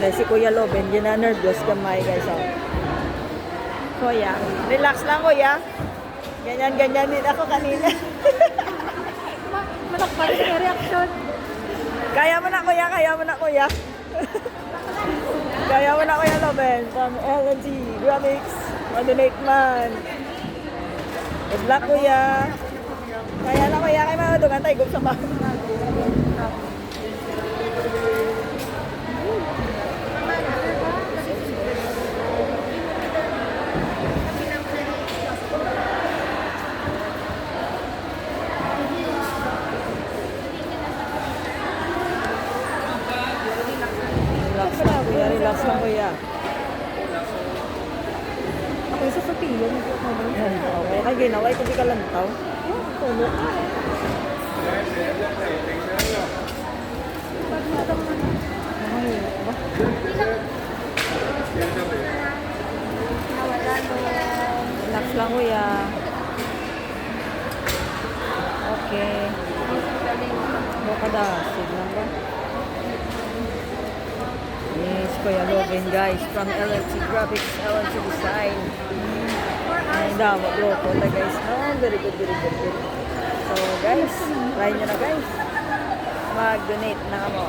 Dahil si Kuya Loben, yun na nervous gamay guys. Oh. Kuya, relax lang kuya. Ganyan din ako kanina. Malakpan yung reaction. Kaya mo na kuya, kaya mo na kuya. Kaya mo na Kuya Loben from LNG Graphics. Madonate man. Good luck kuya. Kaya na kuya, kaya madugan tayo gup sa bahay. Relax lang kuya, relax lang kuya. Ako yung sasapiyan. Okay, kaya ginawa, ito di ka lantaw. Tulo ka. Ay, ba? Relax lang kuya. Okay. Baka da, lang ba? Yes, Kuya Loben guys from LNC Graphics, LNC Design. Ay, damo, loko na guys. No, very good, very good, very good. So guys, try nyo na guys. Mag-donate na kamo.